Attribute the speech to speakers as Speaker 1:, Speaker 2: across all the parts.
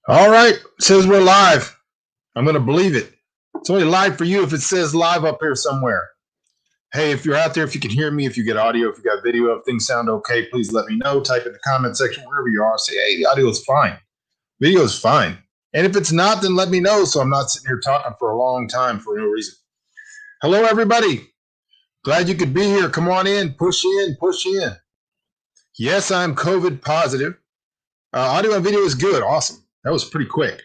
Speaker 1: All right, it says we're live. I'm going to believe it. It's only live for you if it says live up here somewhere. Hey, if you're out there, if you can hear me, if you get audio, if you got video, if things sound okay, please let me know. Type in the comment section wherever you are. Say, hey, the audio is fine. Video is fine. And if it's not, then let me know so I'm not sitting here talking for a long time for no reason. Hello, everybody. Glad you could be here. Come on in. Push in. Push in. Yes, I'm COVID positive. Audio and video is good. Awesome. That was pretty quick.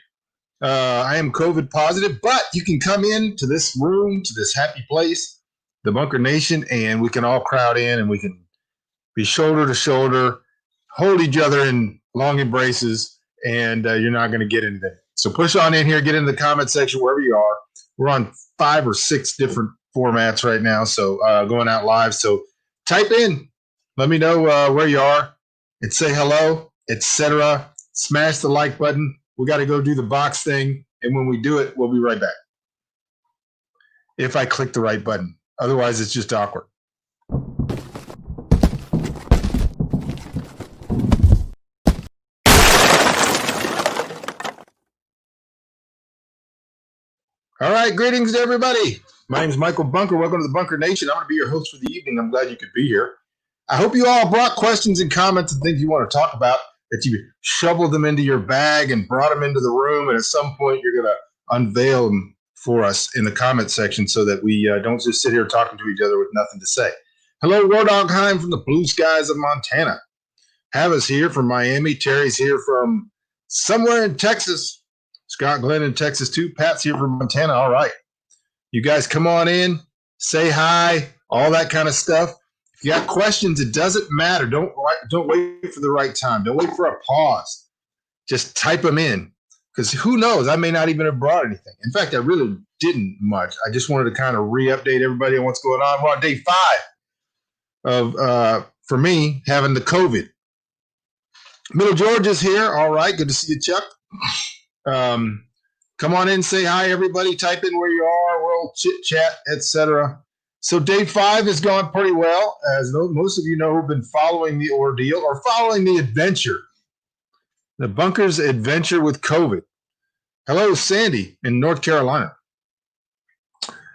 Speaker 1: I am COVID positive, but you can come in to this room, to this happy place, the Bunker Nation, and we can all crowd in and we can be shoulder to shoulder, hold each other in long embraces, and you're not going to get anything. So push on in here, get in the comment section wherever you are. We're on 5 or 6 different formats right now, so going out live. So type in, let me know where you are, and say hello, etc. Smash the like button. We got to go do the box thing, and when we do it, we'll be right back. If I click the right button. Otherwise, it's just awkward. All right, greetings to everybody. My name is Michael Bunker. Welcome to the Bunker Nation. I'm going to be your host for the evening. I'm glad you could be here. I hope you all brought questions and comments and things you want to talk about, that you shoveled them into your bag and brought them into the room, and at some point you're going to unveil them for us in the comment section so that we don't just sit here talking to each other with nothing to say. Hello, Wardogheim from the blue skies of Montana. Havis here from Miami. Terry's here from somewhere in Texas. Scott Glenn in Texas too. Pat's here from Montana. All right. You guys come on in, say hi, all that kind of stuff. If you got questions, it doesn't matter. Don't wait for the right time. Don't wait for a pause. Just type them in, because who knows? I may not even have brought anything. In fact, I really didn't much. I just wanted to kind of re-update everybody on what's going on. We're on day 5 of, for me, having the COVID. Middle George is here. All right. Good to see you, Chuck. Come on in, say hi, everybody. Type in where you are, world chit chat, etc. So day 5 is going pretty well, as most of you know who've been following the ordeal or following the adventure, the Bunker's adventure with COVID. Hello, Sandy in North Carolina.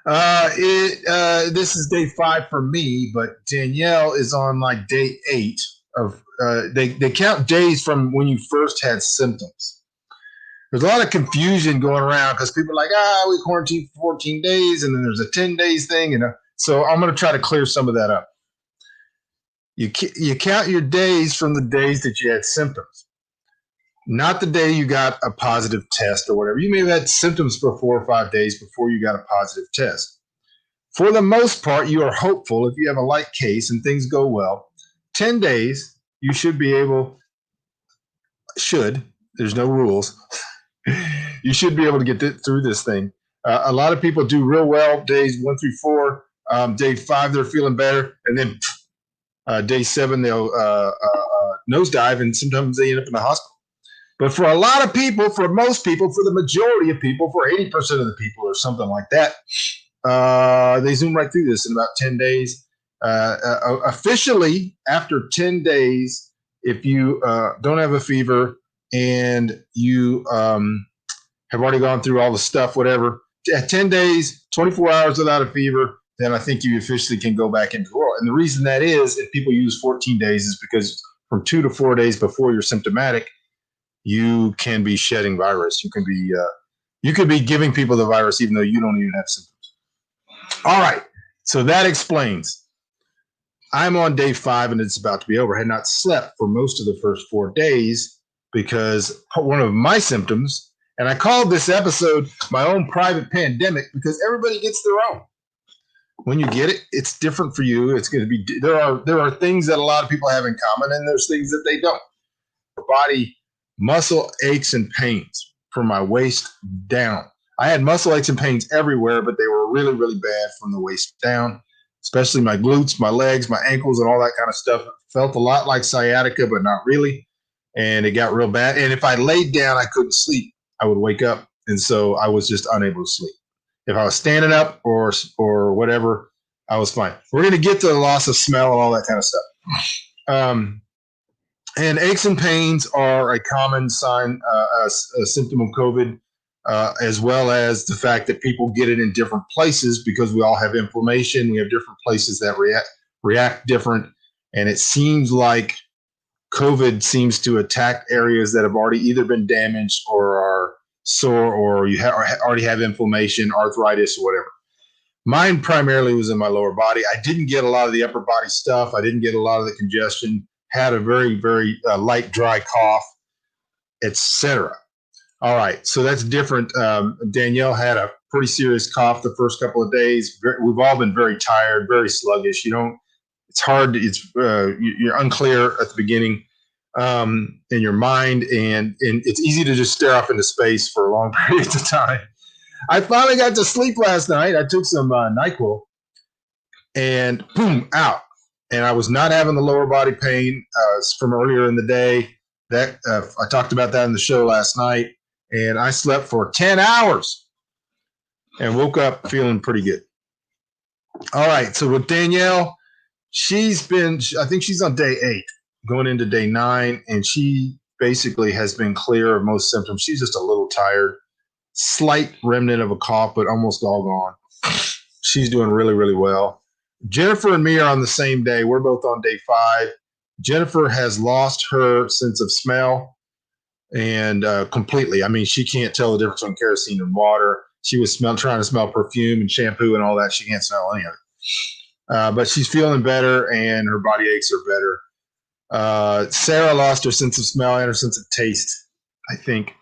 Speaker 1: This is day 5 for me, but Danielle is on like day 8 of. They count days from when you first had symptoms. There's a lot of confusion going around because people are like, we quarantined for 14 days, and then there's a 10 days thing. So I'm going to try to clear some of that up. You count your days from the days that you had symptoms, not the day you got a positive test or whatever. You may have had symptoms for 4 or 5 days before you got a positive test. For the most part, you are hopeful if you have a light case and things go well. 10 days, you should be able, there's no rules. You should be able to get through this thing. A lot of people do real well days 1 through 4. Day 5, they're feeling better. And then day 7, they'll nosedive, and sometimes they end up in the hospital. But for a lot of people, for most people, for the majority of people, for 80% of the people or something like that, they zoom right through this in about 10 days. Officially, after 10 days, if you don't have a fever and you have already gone through all the stuff, whatever, at 10 days, 24 hours without a fever, then I think you officially can go back into the world. And the reason that is, if people use 14 days, is because from 2 to 4 days before you're symptomatic, you can be shedding virus. You could be giving people the virus even though you don't even have symptoms. All right. So that explains. I'm on day 5 and it's about to be over. I had not slept for most of the first 4 days because one of my symptoms, and I called this episode my own private pandemic, because everybody gets their own. When you get it, it's different for you. It's going to be, there are things that a lot of people have in common, and there's things that they don't. Body muscle aches and pains from my waist down. I had muscle aches and pains everywhere, but they were really, really bad from the waist down, especially my glutes, my legs, my ankles, and all that kind of stuff. It felt a lot like sciatica, but not really. And it got real bad. And if I laid down, I couldn't sleep. I would wake up. And so I was just unable to sleep. If I was standing up or whatever, I was fine. We're going to get to the loss of smell and all that kind of stuff. And aches and pains are a common sign, a symptom of COVID, as well as the fact that people get it in different places because we all have inflammation. We have different places that react different. And it seems like COVID seems to attack areas that have already either been damaged or are sore, or you already have inflammation, arthritis, or whatever. Mine primarily was in my lower body. I didn't get a lot of the upper body stuff. I didn't get a lot of the congestion. Had a very, very light, dry cough, etc. All right, so that's different. Danielle had a pretty serious cough the first couple of days. We've all been very tired, very sluggish. You don't. It's hard. You're unclear at the beginning in your mind, and it's easy to just stare off into space for long periods of time. I finally got to sleep last night. I took some NyQuil, and boom, out. And I was not having the lower body pain from earlier in the day. That I talked about that in the show last night, and I slept for 10 hours and woke up feeling pretty good. All right, so with Danielle, I think she's on day 8, going into day 9, and she basically has been clear of most symptoms. She's just a little tired, slight remnant of a cough, but almost all gone. She's doing really, really well. Jennifer and me are on the same day. We're both on day 5. Jennifer has lost her sense of smell and completely. I mean, she can't tell the difference between kerosene and water. She was trying to smell perfume and shampoo and all that. She can't smell any of it. But she's feeling better, and her body aches are better. Sarah lost her sense of smell and her sense of taste, I think.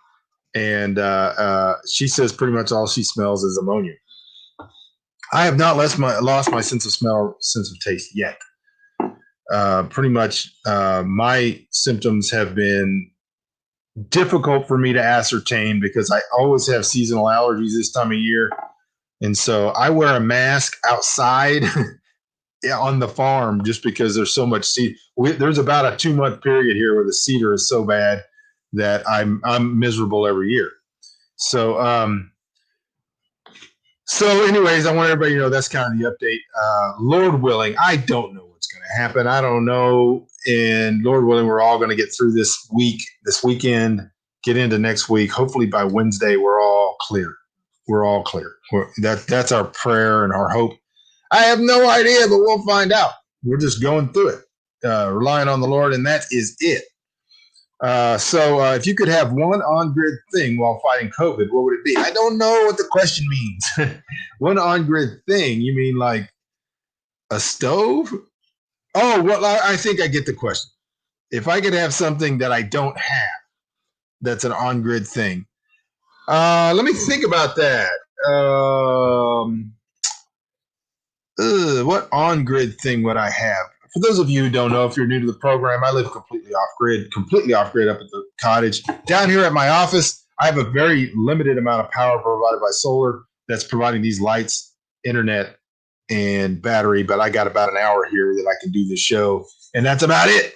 Speaker 1: And she says pretty much all she smells is ammonia. I have not lost my sense of smell, sense of taste yet. Pretty much my symptoms have been difficult for me to ascertain because I always have seasonal allergies this time of year. And so I wear a mask outside on the farm just because there's so much seed. There's about a 2-month period here where the cedar is so bad that I'm miserable every year. So anyways, I want everybody to know that's kind of the update. Lord willing, I don't know what's going to happen. I don't know. And Lord willing, we're all going to get through this weekend, get into next week. Hopefully by Wednesday, we're all clear. We're all clear. That's our prayer and our hope. I have no idea, but we'll find out. We're just going through it, relying on the Lord, and that is it. So if you could have one on-grid thing while fighting COVID, what would it be? I don't know what the question means. One on-grid thing? You mean like a stove? Oh, well, I think I get the question. If I could have something that I don't have, that's an on-grid thing. Let me think about that. What on-grid thing would I have? For those of you who don't know, if you're new to the program, I live completely off-grid up at the cottage. Down here at my office, I have a very limited amount of power provided by solar that's providing these lights, internet, and battery, but I got about an hour here that I can do this show, and that's about it.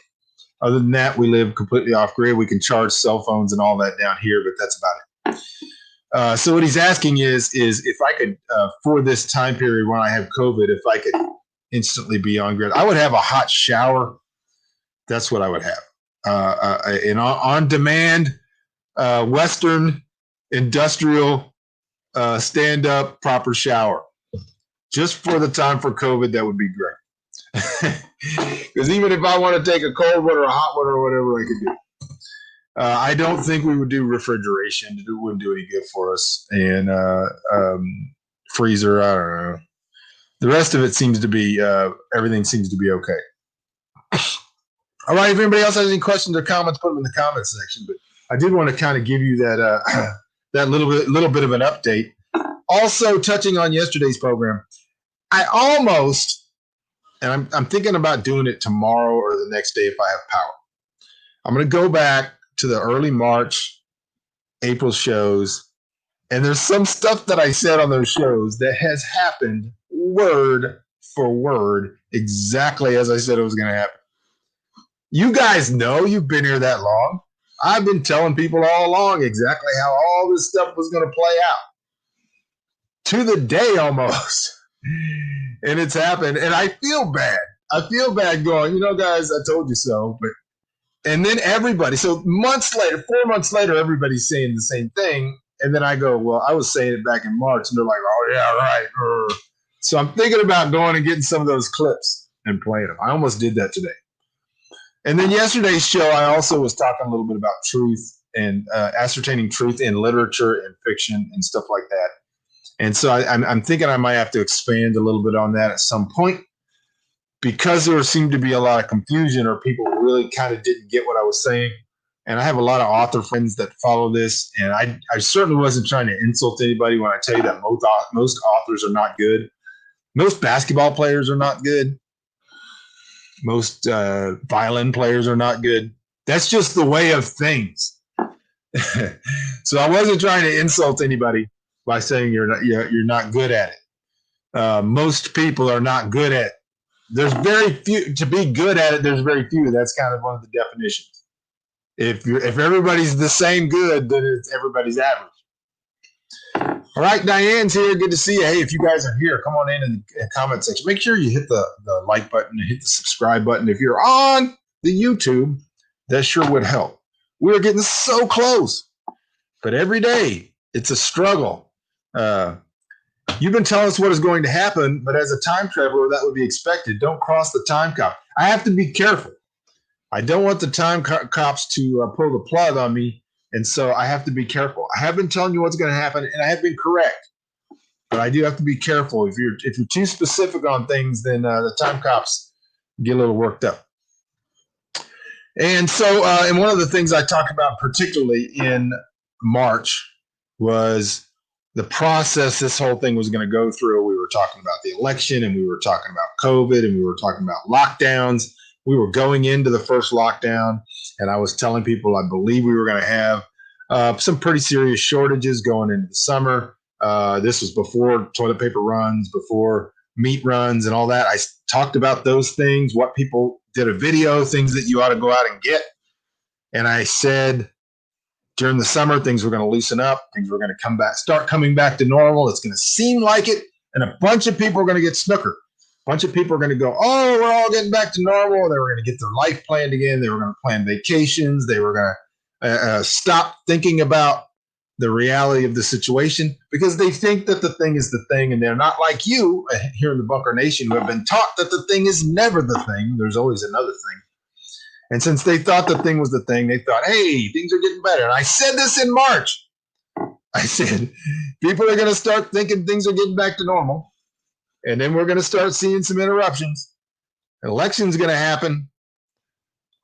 Speaker 1: Other than that, we live completely off-grid. We can charge cell phones and all that down here, but that's about it. So what he's asking is if I could, for this time period when I have COVID, if I could instantly be on grid, I would have a hot shower. That's what I would have. An on-demand, Western, industrial, stand-up, proper shower. Just for the time for COVID, that would be great. Because even if I want to take a cold one or a hot one or whatever, I could do. I don't think we would do refrigeration. It wouldn't do any good for us. And freezer, I don't know. The rest of it seems to be, everything seems to be okay. All right, if anybody else has any questions or comments, put them in the comments section. But I did want to kind of give you that that little bit of an update. Also, touching on yesterday's program, I almost, and I'm thinking about doing it tomorrow or the next day if I have power. I'm going to go back to the early March, April shows, and there's some stuff that I said on those shows that has happened word for word, exactly as I said it was going to happen. You guys know, you've been here that long. I've been telling people all along exactly how all this stuff was going to play out. To the day almost. And it's happened. And I feel bad. I feel bad going, guys, I told you so. But And then everybody, so months later, 4 months later, everybody's saying the same thing. And then I go, well, I was saying it back in March. And they're like, oh, yeah, right. So I'm thinking about going and getting some of those clips and playing them. I almost did that today. And then yesterday's show, I also was talking a little bit about truth and ascertaining truth in literature and fiction and stuff like that. And so I'm thinking I might have to expand a little bit on that at some point, because there seemed to be a lot of confusion, or people really kind of didn't get what I was saying. And I have a lot of author friends that follow this, and I certainly wasn't trying to insult anybody when I tell you that most authors are not good. Most basketball players are not good. Most violin players are not good. That's just the way of things. So I wasn't trying to insult anybody by saying you're not good at it. Most people are not good at it. There's very few. To be good at it, there's very few. That's kind of one of the definitions. If everybody's the same good, then everybody's average. All right, Diane's here. Good to see you. Hey, if you guys are here, come on in the comment section. Make sure you hit the like button and hit the subscribe button. If you're on the YouTube, that sure would help. We're getting so close, but every day it's a struggle. You've been telling us what is going to happen, but as a time traveler, that would be expected. Don't cross the time cop. I have to be careful. I don't want the time cops to pull the plug on me, and so I have to be careful. I have been telling you what's going to happen, and I have been correct, but I do have to be careful. If you're too specific on things, then the time cops get a little worked up. And so, and one of the things I talked about particularly in March was the process this whole thing was going to go through. We were talking about the election, and we were talking about COVID, and we were talking about lockdowns. We were going into the first lockdown, and I was telling people I believe we were going to have some pretty serious shortages going into the summer. This was before toilet paper runs, before meat runs and all that. I talked about those things, what people did a video, things that you ought to go out and get. And I said during the summer, things were going to loosen up. Things were going to start coming back to normal. It's going to seem like it. And a bunch of people are going to get snookered. A bunch of people are going to go, oh, we're all getting back to normal. They were going to get their life planned again. They were going to plan vacations. They were going to stop thinking about the reality of the situation, because they think that the thing is the thing, and they're not like you here in the Bunker Nation, who have been taught that the thing is never the thing. There's always another thing. And since they thought the thing was the thing, they thought, hey, things are getting better. And I said this in March. I said, people are going to start thinking things are getting back to normal, and then we're going to start seeing some interruptions. Election's going to happen.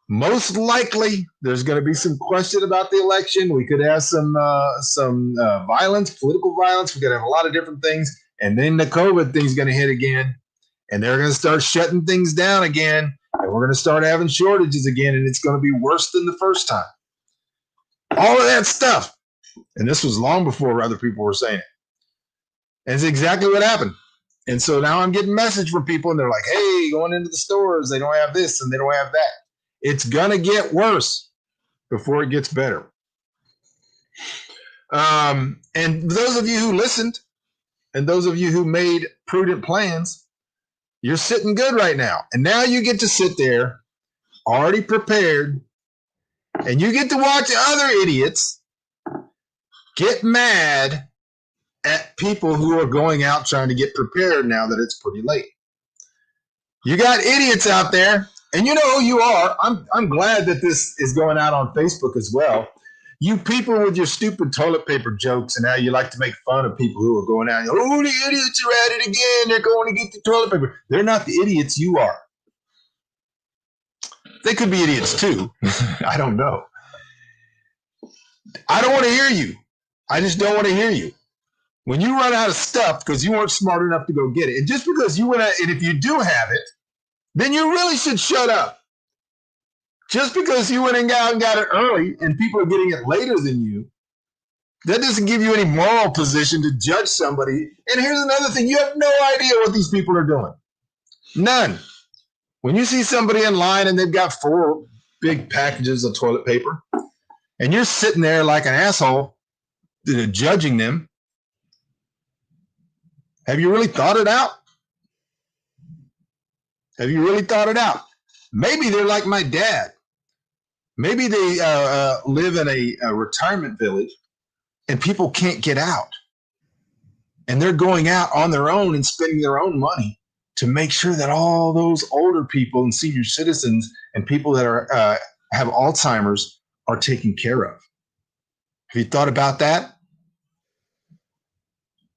Speaker 1: Most likely, there's going to be some question about the election. We could have some violence, political violence. We could have a lot of different things. And then the COVID thing's going to hit again. And they're going to start shutting things down again. And we're going to start having shortages again. And it's going to be worse than the first time. All of that stuff. And this was long before other people were saying it. And it's exactly what happened. And so now I'm getting messages from people, and they're like, hey, going into the stores, they don't have this and they don't have that. It's going to get worse before it gets better. And those of you who listened, and those of you who made prudent plans, you're sitting good right now. And now you get to sit there already prepared, and you get to watch other idiots get mad at people who are going out trying to get prepared now that it's pretty late. You got idiots out there. And you know who you are. I'm glad that this is going out on Facebook as well. You people with your stupid toilet paper jokes, and how you like to make fun of people who are going out. Oh, the idiots are at it again. They're going to get the toilet paper. They're not the idiots you are. They could be idiots too. I don't know. I don't want to hear you. I just don't want to hear you. When you run out of stuff because you weren't smart enough to go get it, and just because you went out, and if you do have it, then you really should shut up. Just because you went and got it early and people are getting it later than you, that doesn't give you any moral position to judge somebody. And here's another thing. You have no idea what these people are doing. None. When you see somebody in line and they've got 4 big packages of toilet paper, and you're sitting there like an asshole judging them, have you really thought it out? Have you really thought it out? Maybe they're like my dad. Maybe they live in a retirement village and people can't get out. And they're going out on their own and spending their own money to make sure that all those older people and senior citizens and people that are have Alzheimer's are taken care of. Have you thought about that?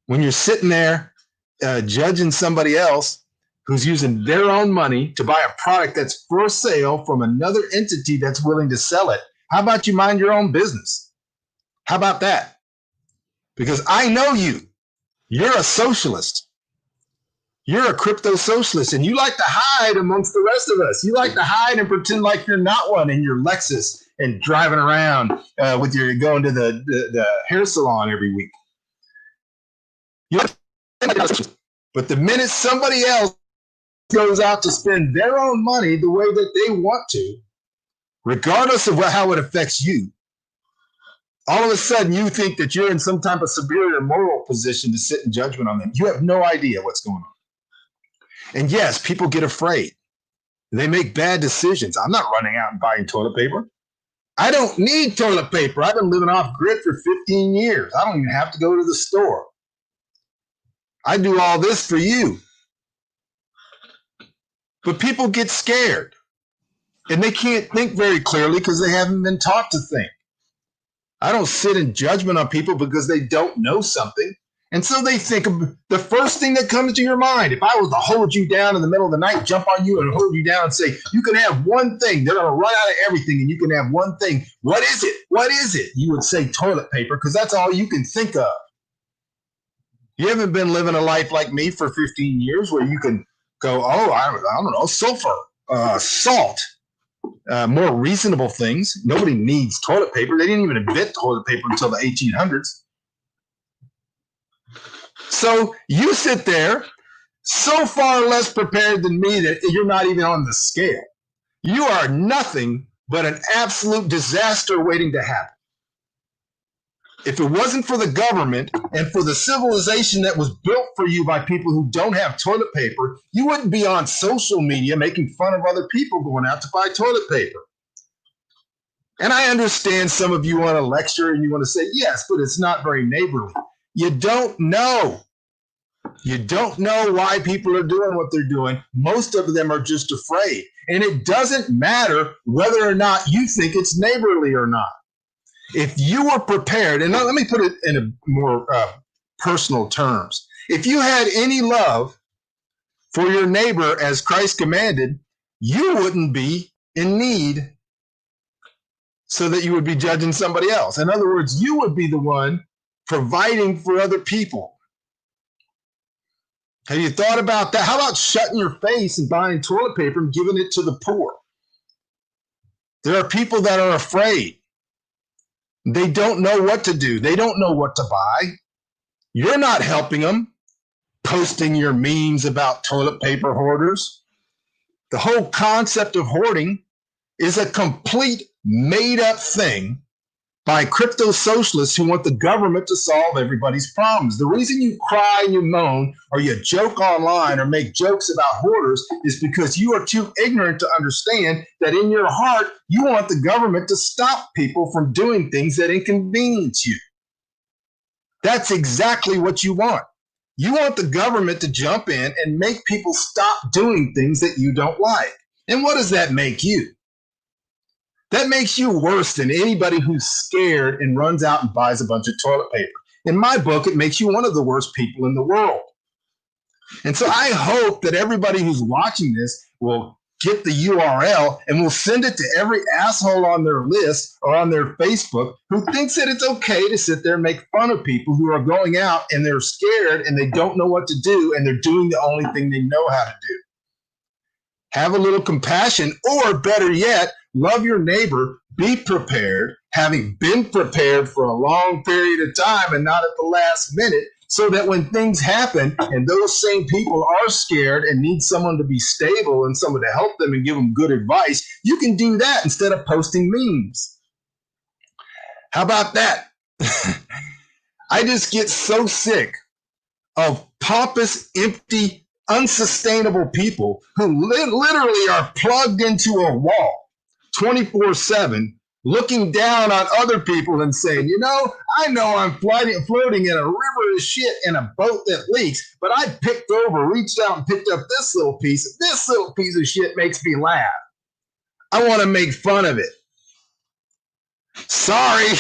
Speaker 1: When you're sitting there judging somebody else who's using their own money to buy a product that's for sale from another entity that's willing to sell it, how about you mind your own business? How about that? Because I know you. You're a socialist. You're a crypto socialist, and you like to hide amongst the rest of us. You like to hide and pretend like you're not one in your Lexus and driving around with your going to the hair salon every week. But the minute somebody else goes out to spend their own money the way that they want to, regardless of how it affects you, all of a sudden you think that you're in some type of superior moral position to sit in judgment on them. You have no idea what's going on. And yes, people get afraid. They make bad decisions. I'm not running out and buying toilet paper. I don't need toilet paper. I've been living off grid for 15 years. I don't even have to go to the store. I do all this for you. But people get scared. And they can't think very clearly because they haven't been taught to think. I don't sit in judgment on people because they don't know something. And so they think of the first thing that comes to your mind. If I was to hold you down in the middle of the night, jump on you and hold you down and say, you can have one thing. They're going to run out of everything and you can have one thing. What is it? What is it? You would say toilet paper because that's all you can think of. You haven't been living a life like me for 15 years where you can go, oh, I don't know, sulfur, salt. More reasonable things. Nobody needs toilet paper. They didn't even invent toilet paper until the 1800s. So you sit there so far less prepared than me that you're not even on the scale. You are nothing but an absolute disaster waiting to happen. If it wasn't for the government and for the civilization that was built for you by people who don't have toilet paper, you wouldn't be on social media making fun of other people going out to buy toilet paper. And I understand some of you want to lecture and you want to say, yes, but it's not very neighborly. You don't know. You don't know why people are doing what they're doing. Most of them are just afraid. And it doesn't matter whether or not you think it's neighborly or not. If you were prepared, and let me put it in a more personal terms. If you had any love for your neighbor as Christ commanded, you wouldn't be in need so that you would be judging somebody else. In other words, you would be the one providing for other people. Have you thought about that? How about shutting your face and buying toilet paper and giving it to the poor? There are people that are afraid. They don't know what to do. They don't know what to buy. You're not helping them, posting your memes about toilet paper hoarders. The whole concept of hoarding is a complete made-up thing by crypto socialists who want the government to solve everybody's problems. The reason you cry and you moan or you joke online or make jokes about hoarders is because you are too ignorant to understand that in your heart, you want the government to stop people from doing things that inconvenience you. That's exactly what you want. You want the government to jump in and make people stop doing things that you don't like. And what does that make you? That makes you worse than anybody who's scared and runs out and buys a bunch of toilet paper. In my book, it makes you one of the worst people in the world. And so I hope that everybody who's watching this will get the URL and will send it to every asshole on their list or on their Facebook who thinks that it's okay to sit there and make fun of people who are going out and they're scared and they don't know what to do and they're doing the only thing they know how to do. Have a little compassion, or better yet, love your neighbor, be prepared, having been prepared for a long period of time and not at the last minute, so that when things happen and those same people are scared and need someone to be stable and someone to help them and give them good advice, you can do that instead of posting memes. How about that? I just get so sick of pompous, empty, unsustainable people who literally are plugged into a wall, 24/7, looking down on other people and saying, I know I'm floating in a river of shit in a boat that leaks, but I reached out and picked up this little piece. This little piece of shit makes me laugh. I want to make fun of it. Sorry.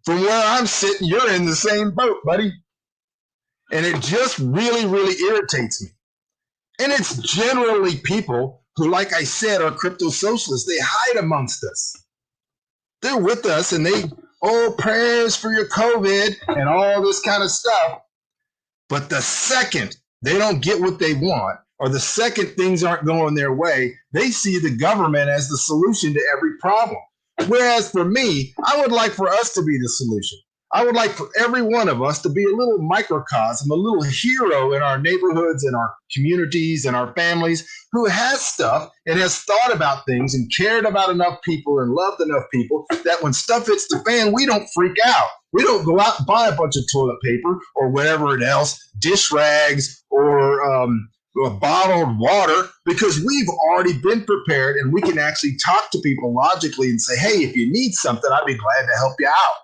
Speaker 1: From where I'm sitting, you're in the same boat, buddy. And it just really, really irritates me. And it's generally people who, like I said, are crypto socialists. They hide amongst us. They're with us and prayers for your COVID and all this kind of stuff. But the second they don't get what they want, or the second things aren't going their way, they see the government as the solution to every problem. Whereas for me, I would like for us to be the solution. I would like for every one of us to be a little microcosm, a little hero in our neighborhoods and our communities and our families who has stuff and has thought about things and cared about enough people and loved enough people that when stuff hits the fan, we don't freak out. We don't go out and buy a bunch of toilet paper or whatever else, dish rags or bottled water, because we've already been prepared and we can actually talk to people logically and say, hey, if you need something, I'd be glad to help you out.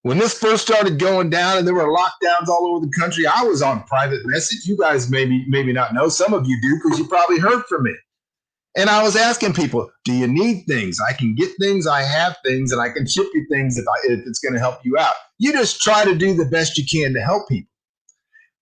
Speaker 1: When this first started going down and there were lockdowns all over the country, I was on private message. You guys maybe not know. Some of you do because you probably heard from me. And I was asking people, do you need things? I can get things, I have things, and I can ship you things if it's going to help you out. You just try to do the best you can to help people.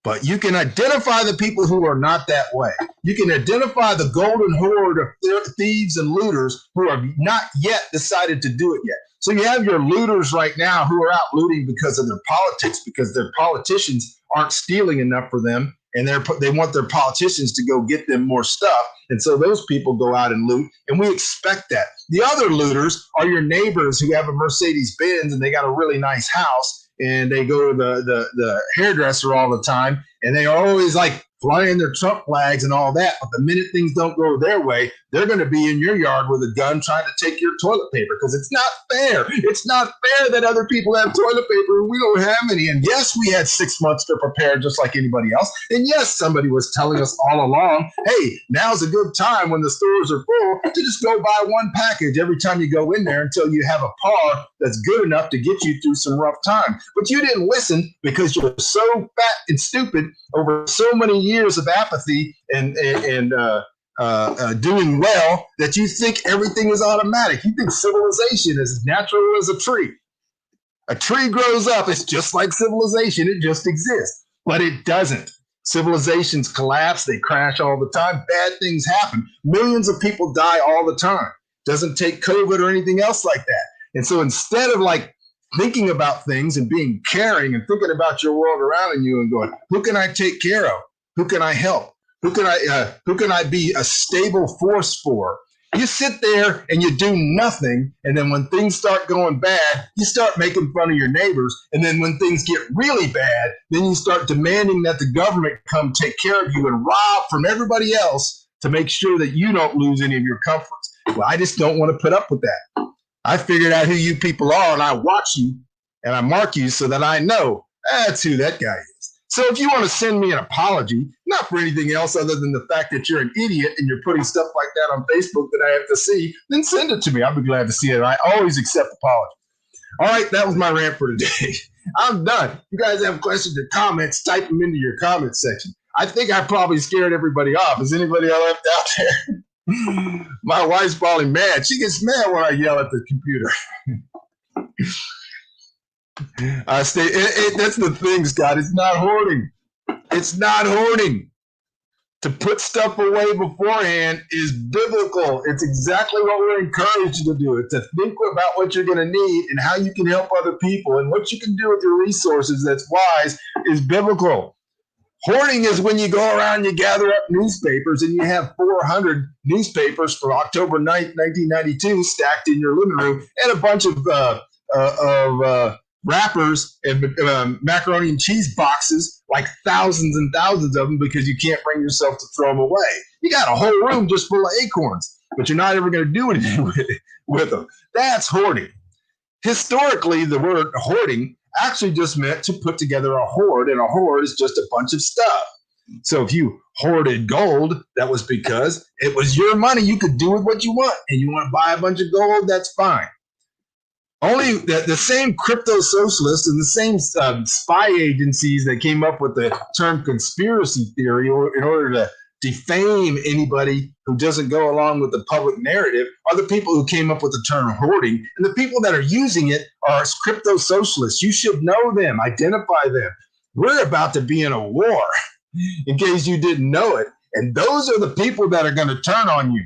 Speaker 1: But you can identify the people who are not that way. You can identify the golden horde of thieves and looters who have not yet decided to do it yet. So you have your looters right now who are out looting because of their politics, because their politicians aren't stealing enough for them, and they want their politicians to go get them more stuff. And so those people go out and loot, and we expect that. The other looters are your neighbors who have a Mercedes-Benz and they got a really nice house, and they go to the hairdresser all the time, and they are always like flying their Trump flags and all that. But the minute things don't go their way, they're going to be in your yard with a gun trying to take your toilet paper, because it's not fair. It's not fair that other people have toilet paper and we don't have any. And yes, we had 6 months to prepare just like anybody else. And yes, somebody was telling us all along, hey, now's a good time when the stores are full to just go buy one package every time you go in there until you have a par that's good enough to get you through some rough time. But you didn't listen because you're so fat and stupid over so many years of apathy and doing well that you think everything is automatic. You think civilization is as natural as a tree. A tree grows up. It's just like civilization. It just exists. But it doesn't. Civilizations collapse. They crash all the time. Bad things happen. Millions of people die all the time. Doesn't take COVID or anything else like that. And so instead of thinking about things and being caring and thinking about your world around you and going, who can I take care of? Who can I help? Who can I be a stable force for? You sit there and you do nothing, and then when things start going bad, you start making fun of your neighbors, and then when things get really bad, then you start demanding that the government come take care of you and rob from everybody else to make sure that you don't lose any of your comforts. Well, I just don't want to put up with that. I figured out who you people are, and I watch you, and I mark you so that I know that's who that guy is. So if you want to send me an apology, not for anything else other than the fact that you're an idiot and you're putting stuff like that on Facebook that I have to see, then send it to me. I'll be glad to see it. I always accept apologies. All right, that was my rant for today. I'm done. You guys have questions or comments, type them into your comments section. I think I probably scared everybody off. Is anybody left out there? My wife's probably mad. She gets mad when I yell at the computer. That's the thing, Scott. It's not hoarding. It's not hoarding. To put stuff away beforehand is biblical. It's exactly what we're encouraged to do. It's to think about what you're going to need and how you can help other people and what you can do with your resources that's wise is biblical. Hoarding is when you go around and you gather up newspapers and you have 400 newspapers for October 9th, 1992 stacked in your living room and a bunch of wrappers and macaroni and cheese boxes, like thousands and thousands of them, because you can't bring yourself to throw them away. You got a whole room just full of acorns, but you're not ever going to do anything with them. That's hoarding. Historically, the word hoarding actually just meant to put together a hoard, and a hoard is just a bunch of stuff. So if you hoarded gold, that was because it was your money. You could do with what you want. And you want to buy a bunch of gold, that's fine. Only the same crypto socialists and the same spy agencies that came up with the term conspiracy theory in order to defame anybody who doesn't go along with the public narrative are the people who came up with the term hoarding. And the people that are using it are crypto socialists. You should know them, identify them. We're about to be in a war, in case you didn't know it. And those are the people that are going to turn on you.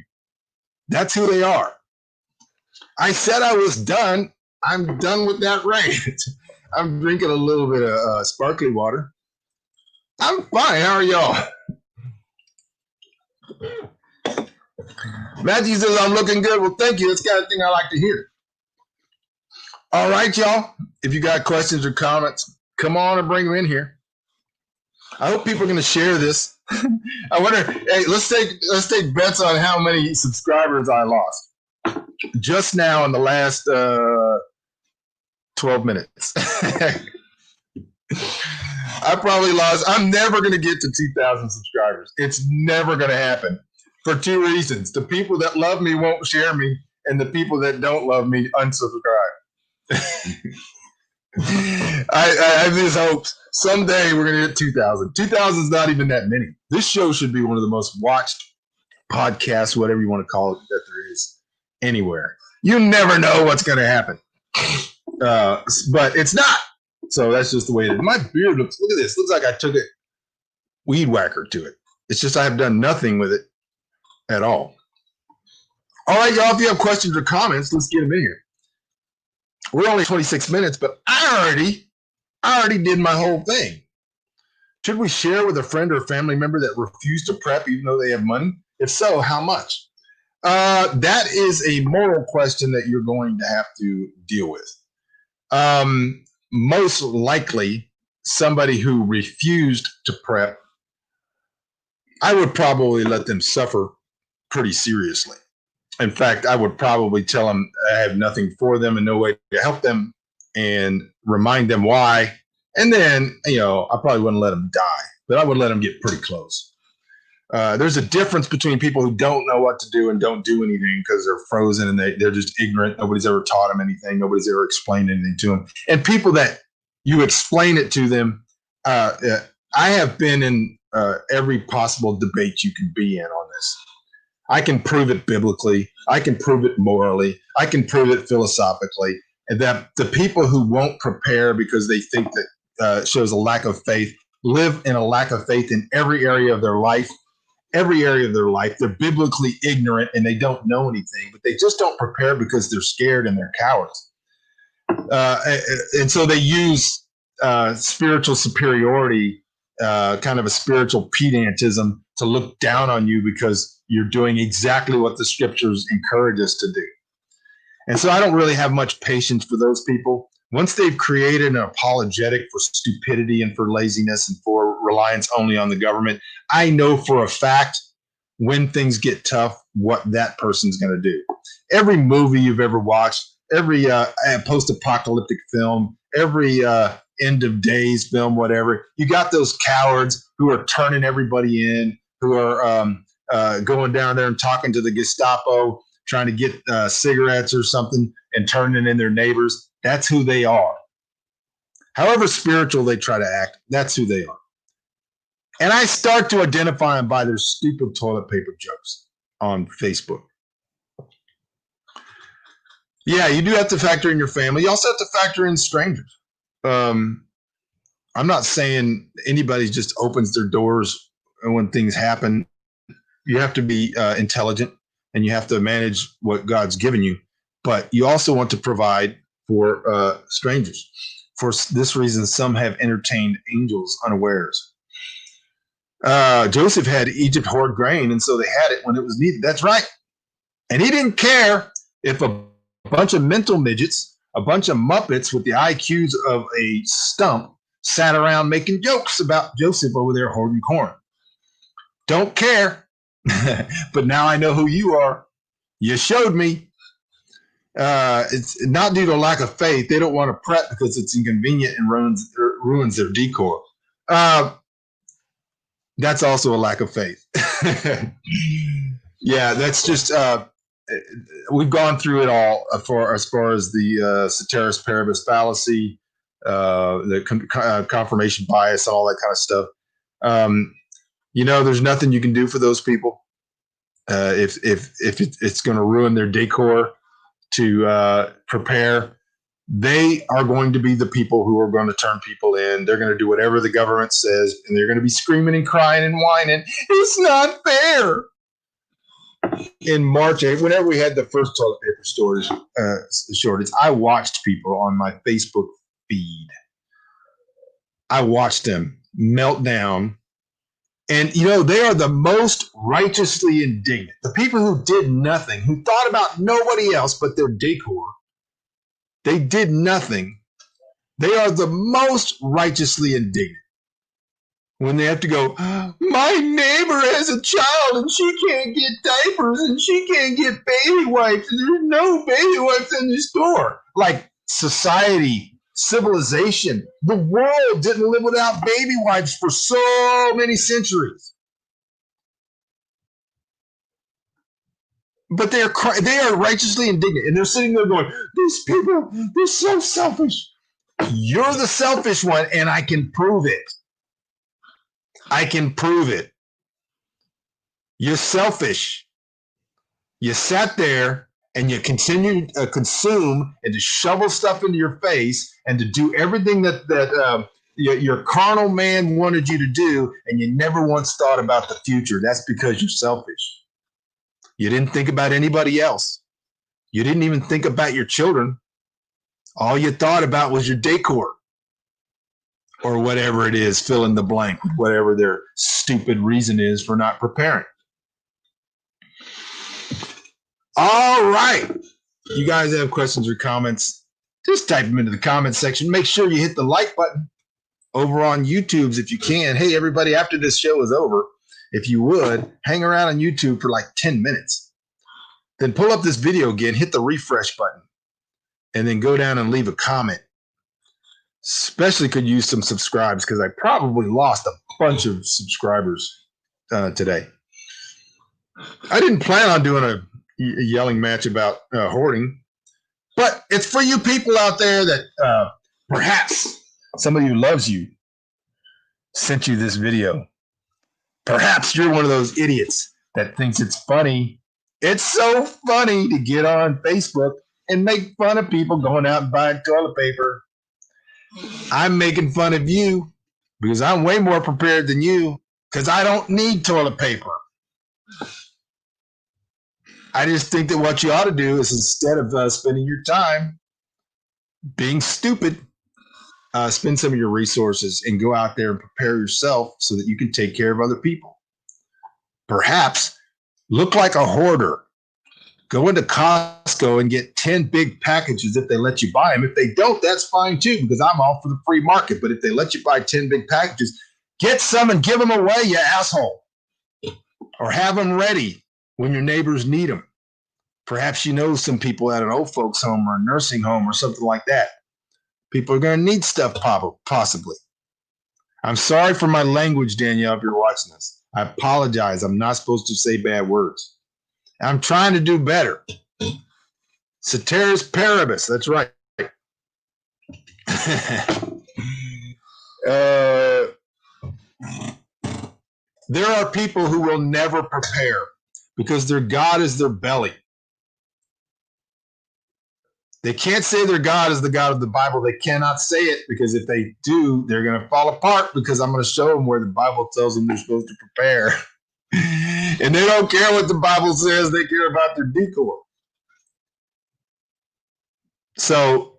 Speaker 1: That's who they are. I said I was done. I'm done with that rant. I'm drinking a little bit of sparkling water. I'm fine. How are y'all? Matthew says I'm looking good. Well, thank you. That's the kind of thing I like to hear. All right, y'all. If you got questions or comments, come on and bring them in here. I hope people are going to share this. I wonder. Hey, let's take bets on how many subscribers I lost just now in the last 12 minutes. I probably lost. I'm never going to get to 2,000 subscribers. It's never going to happen for two reasons. The people that love me won't share me, and the people that don't love me unsubscribe. I have these hopes. Someday we're going to get 2,000. 2,000 is not even that many. This show should be one of the most watched podcasts, whatever you want to call it, that there is anywhere. You never know what's going to happen. But it's not. So that's just the way it is. My beard look at this. Looks like I took a weed whacker to it. It's just I have done nothing with it at all. All right, y'all, if you have questions or comments, let's get them in here. We're only 26 minutes, but I already did my whole thing. Should we share with a friend or family member that refused to prep even though they have money? If so, how much? That is a moral question that you're going to have to deal with. Most likely, somebody who refused to prep, I would probably let them suffer pretty seriously. In fact, I would probably tell them I have nothing for them and no way to help them and remind them why. And then, I probably wouldn't let them die, but I would let them get pretty close. There's a difference between people who don't know what to do and don't do anything because they're frozen and they're just ignorant. Nobody's ever taught them anything. Nobody's ever explained anything to them. And people that you explain it to them. I have been in every possible debate you can be in on this. I can prove it biblically. I can prove it morally. I can prove it philosophically. And that the people who won't prepare because they think that shows a lack of faith live in a lack of faith in every area of their life. Every area of their life. They're biblically ignorant and they don't know anything, but they just don't prepare because they're scared and they're cowards. And so they use spiritual superiority, kind of a spiritual pedantism to look down on you because you're doing exactly what the scriptures encourage us to do. And so I don't really have much patience for those people. Once they've created an apologetic for stupidity and for laziness and for reliance only on the government, I know for a fact when things get tough, what that person's going to do. Every movie you've ever watched, every post-apocalyptic film, every end of days film, whatever, you got those cowards who are turning everybody in, who are going down there and talking to the Gestapo, trying to get cigarettes or something and turning in their neighbors. That's who they are. However spiritual they try to act, that's who they are. And I start to identify them by their stupid toilet paper jokes on Facebook. Yeah, you do have to factor in your family. You also have to factor in strangers. I'm not saying anybody just opens their doors when things happen. You have to be intelligent and you have to manage what God's given you. But you also want to provide for strangers. For this reason, some have entertained angels unawares. Joseph had Egypt hoard grain, and so they had it when it was needed. That's right. And he didn't care if a bunch of mental midgets, a bunch of Muppets with the IQs of a stump sat around making jokes about Joseph over there hoarding corn. Don't care. But now I know who you are. You showed me. It's not due to lack of faith. They don't want to prep because it's inconvenient and ruins their decor. That's also a lack of faith. Yeah, that's just we've gone through it all for as far as the ceteris paribus fallacy, the confirmation bias, and all that kind of stuff. Um, there's nothing you can do for those people if it's going to ruin their decor to prepare. They are going to be the people who are going to turn people in. They're going to do whatever the government says, and they're going to be screaming and crying and whining. It's not fair. In March, whenever we had the first toilet paper shortage, I watched people on my Facebook feed. I watched them melt down. And, they are the most righteously indignant. The people who did nothing, who thought about nobody else but their decor, they did nothing. They are the most righteously indignant. When they have to go, my neighbor has a child and she can't get diapers and she can't get baby wipes and there's no baby wipes in the store. Like society, civilization, the world didn't live without baby wipes for so many centuries. But they are righteously indignant, and they're sitting there going, these people, they're so selfish. You're the selfish one, and I can prove it. I can prove it. You're selfish. You sat there and you continue to consume and to shovel stuff into your face and to do everything that your carnal man wanted you to do, and you never once thought about the future. That's because you're selfish. You didn't think about anybody else. You didn't even think about your children. All you thought about was your decor. Or whatever it is, fill in the blank, whatever their stupid reason is for not preparing. All right. You guys have questions or comments, just type them into the comment section. Make sure you hit the like button over on YouTube's if you can. Hey, everybody, after this show is over, if you would, hang around on YouTube for like 10 minutes. Then pull up this video again, hit the refresh button, and then go down and leave a comment. Especially could use some subscribes because I probably lost a bunch of subscribers today. I didn't plan on doing a yelling match about hoarding, but it's for you people out there that perhaps somebody who loves you sent you this video. Perhaps you're one of those idiots that thinks it's funny. It's so funny to get on Facebook and make fun of people going out and buying toilet paper. I'm making fun of you because I'm way more prepared than you because I don't need toilet paper. I just think that what you ought to do is, instead of spending your time being stupid, spend some of your resources and go out there and prepare yourself so that you can take care of other people. Perhaps look like a hoarder. Go into Costco and get 10 big packages if they let you buy them. If they don't, that's fine too, because I'm all for the free market. But if they let you buy 10 big packages, get some and give them away, you asshole. Or have them ready when your neighbors need them. Perhaps you know some people at an old folks home or a nursing home or something like that. People are going to need stuff possibly. I'm sorry for my language, Danielle, if you're watching this. I apologize. I'm not supposed to say bad words. I'm trying to do better. Ceteris paribus. That's right. There are people who will never prepare because their God is their belly. They can't say their God is the God of the Bible. They cannot say it because if they do, they're going to fall apart, because I'm going to show them where the Bible tells them they're supposed to prepare. And they don't care what the Bible says. They care about their decor. So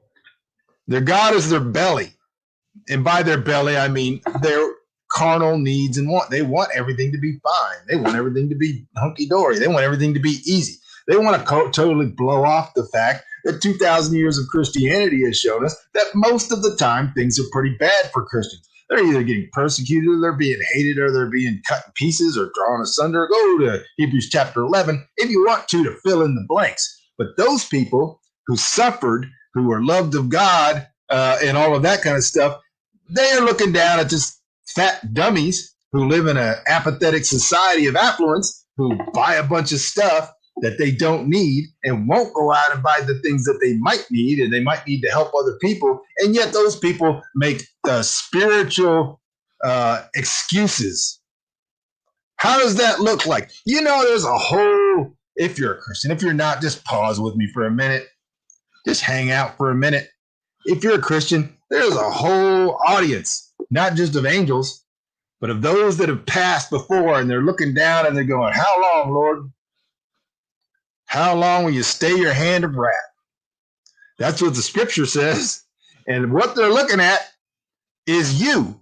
Speaker 1: their God is their belly. And by their belly, I mean their carnal needs and want. They want everything to be fine. They want everything to be hunky-dory. They want everything to be easy. They want to totally blow off the fact that 2,000 years of Christianity has shown us that most of the time things are pretty bad for Christians. They're either getting persecuted, or they're being hated, or they're being cut in pieces or drawn asunder. Go to Hebrews chapter 11 if you want to fill in the blanks. But those people who suffered, who were loved of God, and all of that kind of stuff, they are looking down at just fat dummies who live in an apathetic society of affluence, who buy a bunch of stuff that they don't need and won't go out and buy the things that they might need, and they might need to help other people. And yet those people make spiritual excuses. How does that look like? There's a whole, if you're a Christian, if you're not, just pause with me for a minute. Just hang out for a minute. If you're a Christian, there's a whole audience, not just of angels, but of those that have passed before, and they're looking down and they're going, how long, Lord? How long will you stay your hand of wrath? That's what the scripture says. And what they're looking at is you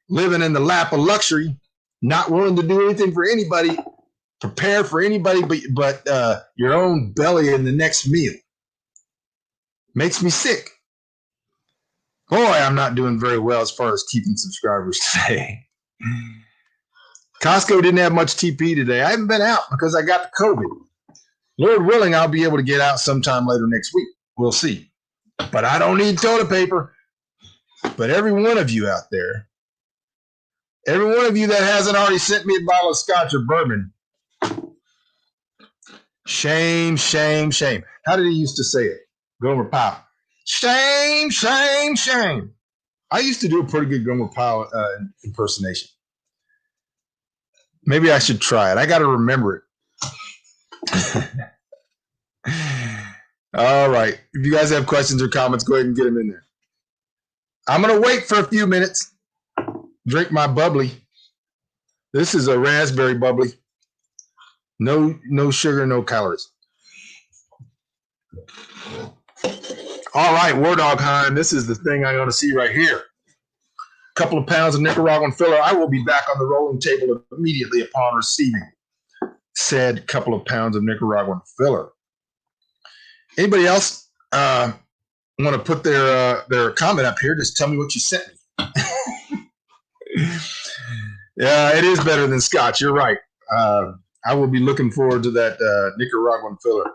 Speaker 1: living in the lap of luxury, not willing to do anything for anybody, prepared for anybody but your own belly in the next meal. Makes me sick. Boy, I'm not doing very well as far as keeping subscribers today. Costco didn't have much TP today. I haven't been out because I got the COVID. Lord willing, I'll be able to get out sometime later next week. We'll see. But I don't need toilet paper. But every one of you out there, every one of you that hasn't already sent me a bottle of scotch or bourbon, shame, shame, shame. How did he used to say it? Gomer Pyle. Shame, shame, shame. I used to do a pretty good Gomer Pyle impersonation. Maybe I should try it. I got to remember it. All right. If you guys have questions or comments, go ahead and get them in there. I'm going to wait for a few minutes. Drink my bubbly. This is a raspberry bubbly. No sugar, no calories. All right, War Dog Heim. This is the thing I'm going to see right here. A couple of pounds of Nicaraguan filler. I will be back on the rolling table immediately upon receiving said couple of pounds of Nicaraguan filler. Anybody else want to put their comment up here? Just tell me what you sent me. Yeah, it is better than scotch. You're right. I will be looking forward to that Nicaraguan filler.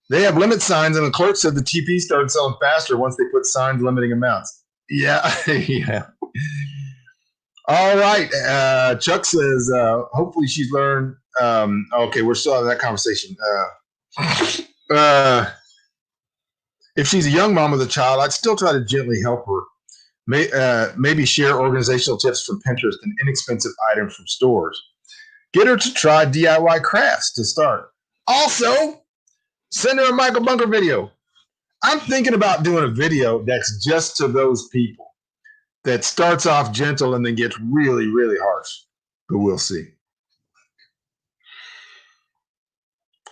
Speaker 1: They have limit signs, and the clerk said the TP started selling faster once they put signs limiting amounts. Yeah, yeah. All right. Chuck says, hopefully she's learned. Okay, we're still having that conversation. If she's a young mom with a child, I'd still try to gently help her. Maybe share organizational tips from Pinterest and inexpensive items from stores. Get her to try DIY crafts to start. Also, send her a Michael Bunker video. I'm thinking about doing a video that's just to those people, that starts off gentle and then gets really, really harsh. But we'll see.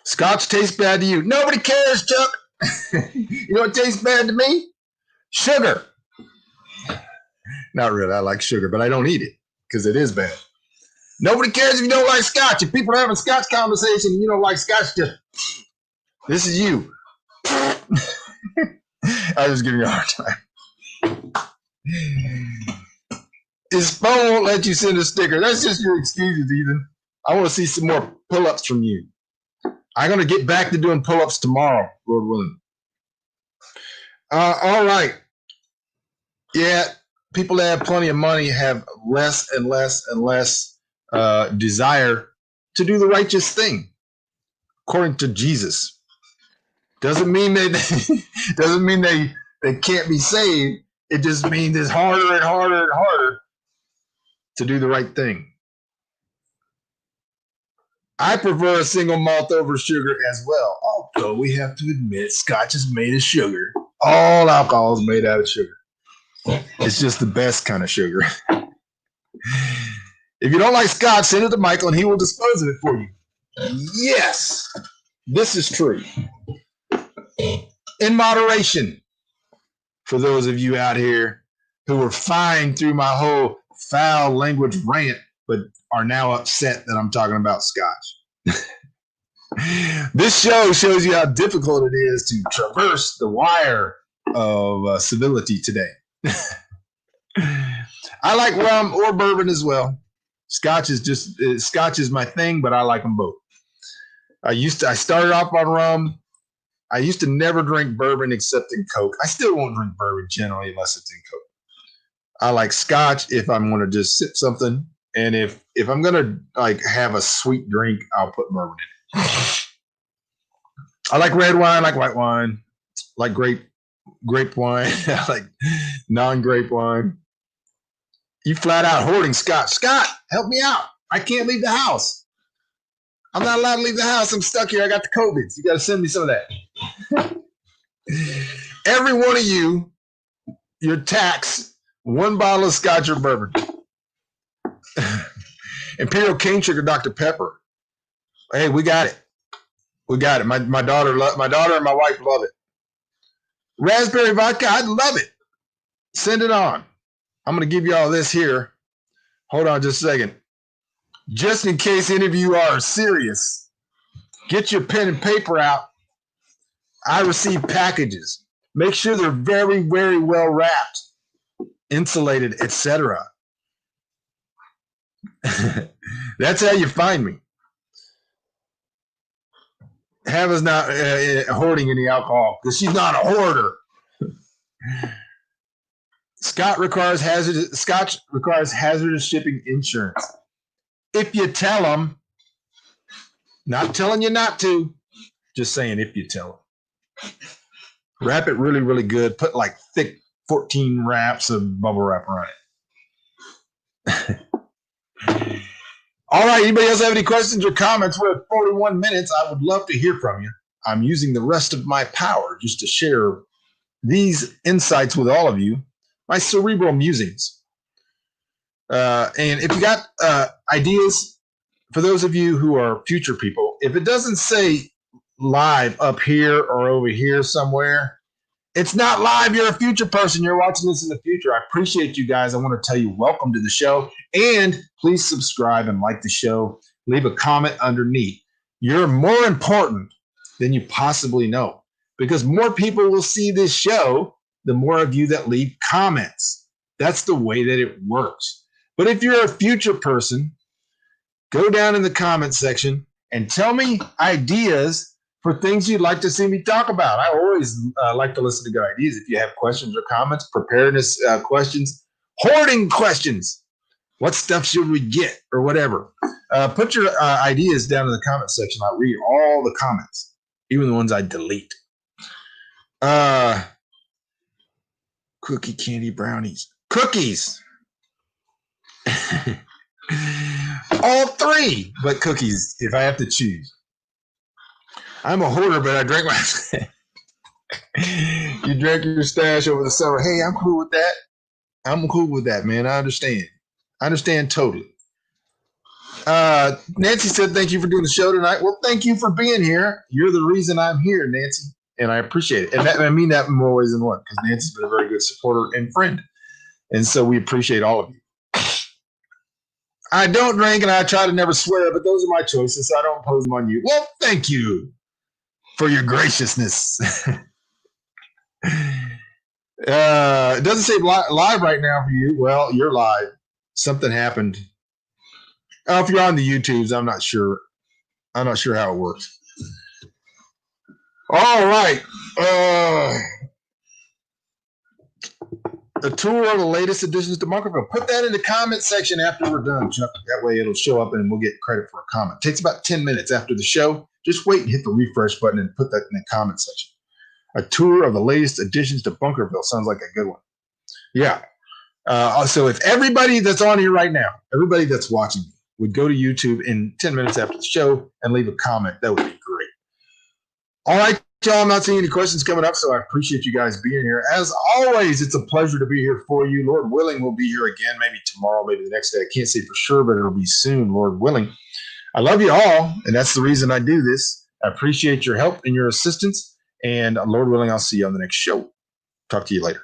Speaker 1: Scotch tastes bad to you. Nobody cares, Chuck. You know what tastes bad to me? Sugar. Not really. I like sugar, but I don't eat it because it is bad. Nobody cares if you don't like scotch. If people are having scotch conversation and you don't like scotch, just this is you. I was giving you a hard time. His phone won't let you send a sticker. That's just your excuses, Ethan. I want to see some more pull-ups from you. I'm going to get back to doing pull-ups tomorrow, Lord willing. All right. Yeah, people that have plenty of money have less and less and less desire to do the righteous thing, according to Jesus. Doesn't mean they can't be saved. It just means it's harder and harder and harder to do the right thing. I prefer a single malt over sugar as well. Although we have to admit, scotch is made of sugar. All alcohol is made out of sugar. It's just the best kind of sugar. If you don't like scotch, send it to Michael and he will dispose of it for you. Yes, this is true. In moderation, for those of you out here who were fine through my whole foul language rant, but are now upset that I'm talking about scotch. This show shows you how difficult it is to traverse the wire of civility today. I like rum or bourbon as well. Scotch is my thing, but I like them both. I started off on rum. I used to never drink bourbon except in Coke. I still won't drink bourbon generally unless it's in Coke. I like scotch if I'm going to just sip something. And if I'm going to like have a sweet drink, I'll put bourbon in it. I like red wine, like white wine, like grape wine, I like non-grape wine. You flat out hoarding scotch. Scott, help me out. I can't leave the house. I'm not allowed to leave the house. I'm stuck here. I got the COVIDs. You got to send me some of that. Every one of you, your tax, one bottle of scotch or bourbon. Imperial cane sugar, Dr. Pepper. Hey, we got it. We got it. My daughter and my wife love it. Raspberry vodka, I'd love it. Send it on. I'm going to give you all this here. Hold on just a second. Just in case any of you are serious, get your pen and paper out. I receive packages. Make sure they're very, very well wrapped, insulated, etc. That's how you find me. Hava's not hoarding any alcohol because she's not a hoarder. Scotch requires hazardous shipping insurance. If you tell them, not telling you not to, just saying if you tell them. Wrap it really, really good. Put like thick 14 wraps of bubble wrap around it. All right, anybody else have any questions or comments? We're at 41 minutes. I would love to hear from you. I'm using the rest of my power just to share these insights with all of you, my cerebral musings. And if you got ideas, for those of you who are future people, if it doesn't say live up here or over here somewhere, it's not live. You're a future person. You're watching this in the future. I appreciate you guys. I want to tell you welcome to the show. And please subscribe and like the show. Leave a comment underneath. You're more important than you possibly know, because more people will see this show, the more of you that leave comments. That's the way that it works. But if you're a future person, go down in the comment section and tell me ideas for things you'd like to see me talk about. I always like to listen to good ideas. If you have questions or comments, preparedness questions, hoarding questions, what stuff should we get or whatever, put your ideas down in the comment section. I'll read all the comments, even the ones I delete. Cookie, candy, brownies, cookies. All three, but cookies if I have to choose. I'm a hoarder, but I drank my. You drank your stash over the summer. Hey, I'm cool with that. I'm cool with that, man. I understand. I understand totally. Nancy said, thank you for doing the show tonight. Well, thank you for being here. You're the reason I'm here, Nancy, and I appreciate it. And I mean that in more ways than one, because Nancy's been a very good supporter and friend. And so we appreciate all of you. I don't drink and I try to never swear, but those are my choices, so I don't impose them on you. Well, thank you for your graciousness. It doesn't say live right now for you. Well, you're live. Something happened. Oh, if you're on the YouTubes, I'm not sure. I'm not sure how it works. All right. A tour of the latest additions to Bunkerville. Put that in the comment section after we're done, Chuck. That way it'll show up and we'll get credit for a comment. It takes about 10 minutes after the show. Just wait and hit the refresh button and put that in the comment section. A tour of the latest additions to Bunkerville. Sounds like a good one. Yeah. So if everybody that's on here right now, everybody that's watching me, would go to YouTube in 10 minutes after the show and leave a comment, that would be great. All right, y'all, I'm not seeing any questions coming up, so I appreciate you guys being here. As always, it's a pleasure to be here for you. Lord willing, we'll be here again, maybe tomorrow, maybe the next day. I can't say for sure, but it'll be soon, Lord willing. I love you all, and that's the reason I do this. I appreciate your help and your assistance, and Lord willing, I'll see you on the next show. Talk to you later.